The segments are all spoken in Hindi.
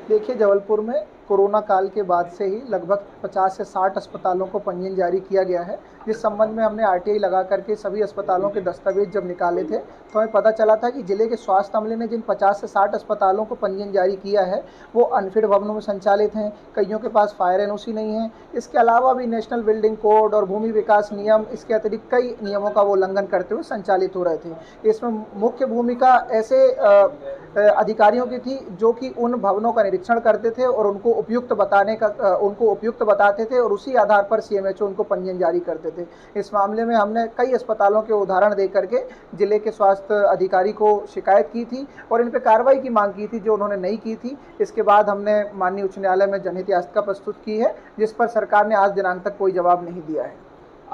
देखिए, जबलपुर में कोरोना काल के बाद से ही लगभग 50 से 60 अस्पतालों को पंजीयन जारी किया गया है। जिस संबंध में हमने आरटीआई लगा करके सभी अस्पतालों के दस्तावेज जब निकाले थे, तो हमें पता चला था कि जिले के स्वास्थ्य अमले ने जिन 50 से 60 अस्पतालों को पंजीयन जारी किया है, वो अनफिट भवनों में संचालित हैं, कईयों के पास फायर एनओसी नहीं है। इसके अलावा भी नेशनल बिल्डिंग कोड और भूमि विकास नियम, इसके अतिरिक्त कई नियमों का वो उल्लंघन करते हुए संचालित हो रहे थे। इसमें मुख्य भूमिका ऐसे अधिकारियों की थी जो कि उन भवनों का निरीक्षण करते थे और उनको उपयुक्त बताते थे और उसी आधार पर सीएमएचओ उनको पंजीयन जारी करते थे। इस मामले में हमने कई अस्पतालों के उदाहरण दे करके जिले के स्वास्थ्य अधिकारी को शिकायत की थी और इन पर कार्रवाई की मांग की थी, जो उन्होंने नहीं की थी। इसके बाद हमने माननीय उच्च न्यायालय में जनहित याचिका प्रस्तुत की है, जिस पर सरकार ने आज दिनांक तक कोई जवाब नहीं दिया है।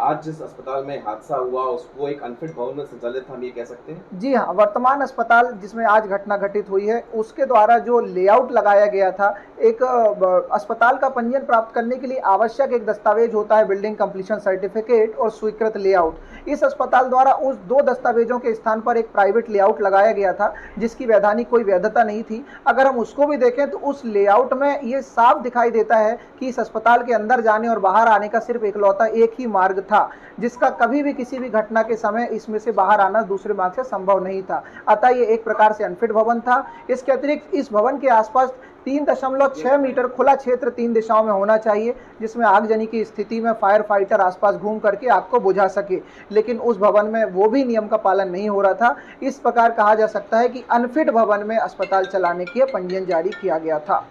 आज जिस अस्पताल में हादसा हुआ वो एक अनफिट भवन में संचालित था, हम ये कह सकते हैं? जी हाँ, वर्तमान अस्पताल जिसमें आज घटना घटित हुई है, उसके द्वारा जो लेआउट लगाया गया था, एक अस्पताल का पंजीयन प्राप्त करने के लिए आवश्यक एक दस्तावेज होता है, बिल्डिंग कंप्लीशन सर्टिफिकेट और स्वीकृत लेआउट। इस अस्पताल द्वारा उस दो दस्तावेजों के स्थान पर एक प्राइवेट लेआउट लगाया गया था, जिसकी वैधानिक कोई वैधता नहीं थी। अगर हम उसको भी देखें तो उस लेआउट में ये साफ दिखाई देता है कि इस अस्पताल के अंदर जाने और बाहर आने का सिर्फ इकलौता एक ही मार्ग था, जिसका कभी भी किसी भी घटना के समय इसमें से बाहर आना दूसरे मार्ग से संभव नहीं था। अतः ये एक प्रकार से अनफिट भवन था। इसके अतिरिक्त इस भवन के आसपास 3.6 मीटर खुला क्षेत्र 3 दिशाओं में होना चाहिए, जिसमें आगजनी की स्थिति में फायर फाइटर आसपास घूम करके आग को बुझा सके, लेकिन उस भवन में वो भी नियम का पालन नहीं हो रहा था। इस प्रकार कहा जा सकता है कि अनफिट भवन में अस्पताल चलाने के लिए पंजीयन जारी किया गया था।